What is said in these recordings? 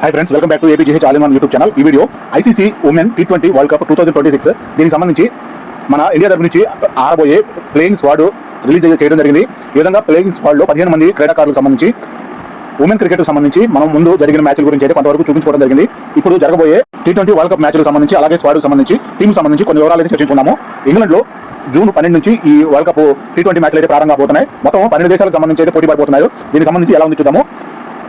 Hi friends, welcome back to APGH All in One YouTube channel. ఈ video ICC women T20 world cup 2026 దీనికి సంబంధించి మన India తరపు నుంచి ఆడబోయే ప్లేయింగ్ స్క్వాడ్ రిలీజ్ చేయడం జరిగింది. ఈ విధంగా ప్లేయింగ్ స్క్వాడ్ లో 15 మంది క్రీడాకారులకు సంబంధించి ఉమెన్ క్రికెట్ సంబంధించి మనం ముందు జరిగిన మ్యాచ్ల గురించి అయితే కొంతవరకు చూపించుకోవడం జరిగింది. ఇప్పుడు జరగబోయే T20 వరల్డ్ కప్ మ్యాచ్లకు సంబంధించి అలాగే స్క్వాడ్ సంబంధించి టీమ్ సంబంధించి కొన్ని వివరాలు అయితే చర్చించుకున్నాము. ఇంగ్లాండ్ లో జూన్ 12 నుంచి ఈ వరల్డ్ కప్ T20 మ్యాచ్లు అయితే ప్రారంభం అవుతున్నాయి. మొత్తం 12 దేశాలకు సంబంధించి అయితే పోటీ పడిపోతున్నాయి. దీనికి సంబంధించి ఎలా ఉంది చూద్దాము.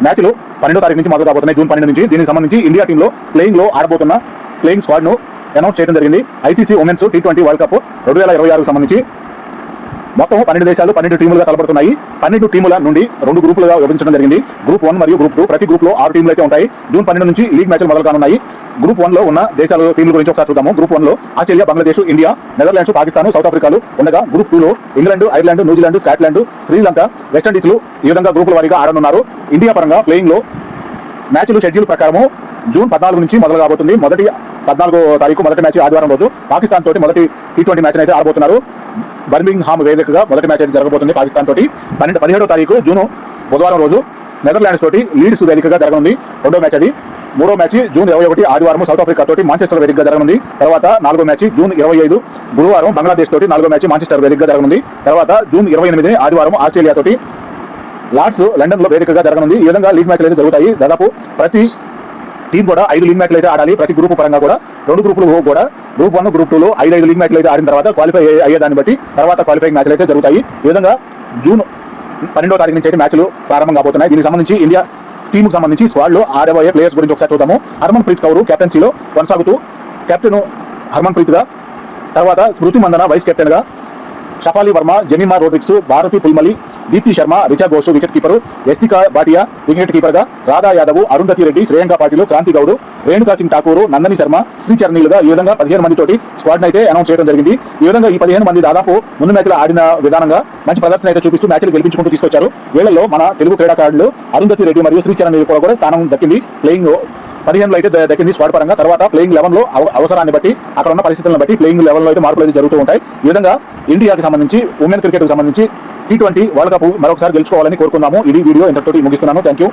మ్యాచ్లు 12వ తారీఖు నుంచి మొదలు కాబోతున్నాయి, జూన్ 12 నుంచి. దీనికి సంబంధించి ఇండియా టీంలో ప్లేయింగ్ లో ఆడబోతున్న ప్లేయింగ్ స్క్వాడ్ ను అనౌన్స్ చేయడం జరిగింది. ICC women's T20 world cup 2026కు సంబంధించి మొత్తం 12 దేశాలు 12 టీములుగా తలపడుతున్నాయి. 12 టీముల నుండి 2 గ్రూపులుగా విభజించడం జరిగింది. గ్రూప్ 1 మరియు గ్రూప్ 2. ప్రతి గ్రూప్ లో 6 టీములు అయితే ఉంటాయి. జూన్ 12 నుంచి లీగ్ మ్యాచ్లు మొదలు కానున్నాయి. గ్రూప్ 1 లో ఉన్న దేశాల టీముల గురించి ఒకసారి చూద్దాము. గ్రూప్ 1 లో Australia, Bangladesh, India, Netherlands, Pakistan, south ఆఫ్రికాలు ఉండగా, గ్రూప్ 2 లో England, Ireland, New Zealand, Scotland, Sri Lanka, వెస్టిండీస్లు ఈ విధంగా గ్రూపుల వారీగా ఆడనున్నారు. ఇండియా పరంగా ప్లేయింగ్ లో మ్యాచ్లు షెడ్యూల్ ప్రకారం జూన్ 14 నుంచి మొదలు కాబోతుంది. 14వ తారీఖు మొదటి మ్యాచ్ ఆదివారం రోజు పాకిస్తాన్ తోటి మొదటి T20 మ్యాచ్ అయితే ఆడబోతున్నారు. బర్మింగ్హామ్ వేదికగా మొదటి మ్యాచ్ అయితే జరగబోతుంది పాకిస్తాన్ తోటి. 17వ తారీఖు జూన్ బుధవారం రోజు నెదర్లాండ్స్ తోటి లీడ్స్ వేదికగా జరగనుంది రెండో మ్యాచ్ అది. మూడో మ్యాచ్ జూన్ 21 ఆదివారం సౌత్ ఆఫ్రికా తోటి మాంచెస్టర్ వేదికగా జరగనుంది. తర్వాత 4వ మ్యాచ్ జూన్ 25 గురువారం బంగ్లాదేశ్ తోటి 4వ మ్యాచ్ మాంచెస్టర్ వేదికగా జరగనుంది. తర్వాత జూన్ 28 ఆదివారం ఆస్ట్రేలియా తోటి లార్డ్స్ లండన్ లో వేదికగా జరగనుంది. ఈ విధంగా లీగ్ మ్యాచ్లు అయితే జరుగుతాయి. దాదాపు ప్రతి టీం కూడా 5 లీగ్ మ్యాచ్లు అయితే ఆడాలి. ప్రతి గ్రూప్ పరంగా కూడా 2 గ్రూపులు కూడా గ్రూప్ 1, గ్రూప్ 2 లో 5 లీగ్ మ్యాచ్లు అయితే ఆడిన తర్వాత క్వాలిఫై అయ్యేదాన్ని బట్టి తర్వాత క్వాలిఫైయింగ్ మ్యాచ్లు అయితే జరుగుతాయి. ఈ విధంగా జూన్ 12వ తారీఖు నుంచి అయితే మ్యాచ్లు ప్రారంభం కాబోతున్నాయి. దీనికి సంబంధించి ఇండియా టీంకు సంబంధించి స్క్వాడ్ లో ఆడబోయే ప్లేయర్స్ గురించి ఒకసారి చూద్దాము. హర్మన్ ప్రీత్ కౌర్ కెప్టెన్సీలో కొనసాగుతూ కెప్టెన్ హర్మన్ ప్రీత్ గా, తర్వాత స్మృతి మందన వైస్ కెప్టెన్ గా, Shafali Verma, Jemimah Rodrigues, Bharti Fulmali, Deepti Sharma, Richa Ghosh wicket keeper, Yastika Bhatia wicket keeper గా, రాధా యాదవ్, అరుంధతి రెడ్డి, శ్రేయాంక పాటిల్, క్రాంతి గౌడ్, రేణుకా సింగ్ ఠాకూర్, నందని శర్మ, శ్రీచరణీలుగా ఈ విధంగా 15 మంది తోటి స్క్వాడ్ అయితే అనౌన్స్ చేయడం జరిగింది. ఈ విధంగా ఈ 15 మంది దాదాపు ముందు మ్యాచ్లు ఆడిన విధానంగా మంచి ప్రదర్శన అయితే చూపిస్తూ మ్యాచ్లు గెలిపించుకుంటూ తీసుకొచ్చారు. వీళ్ళలో మన తెలుగు క్రీడాకారులు అరుంధతి రెడ్డి మరియు శ్రీచరణీలు కూడా స్థానం దక్కింది. ప్లేయింగ్ 15లో అయితే దక్కింది స్క్వాడ్ పరంగా. తర్వాత ప్లేయింగ్ 11లో అవసరాన్ని బట్టి అక్కడ ఉన్న పరిస్థితులను బట్టి ప్లేయింగ్ 11లో అయితే మార్పులు అయితే జరుగుతూ ఉంటాయి. ఈ విధంగా ఇండియాకి సంబంధించి ఉమెన్ క్రికెట్ కు సంబంధించి T20 వరల్డ్ కప్ మరొకసారి గెలుచుకోవాలని కోరుకుందాము. ఇది వీడియో ఇంతటితోటి ముగిస్తున్నాను. Thank you.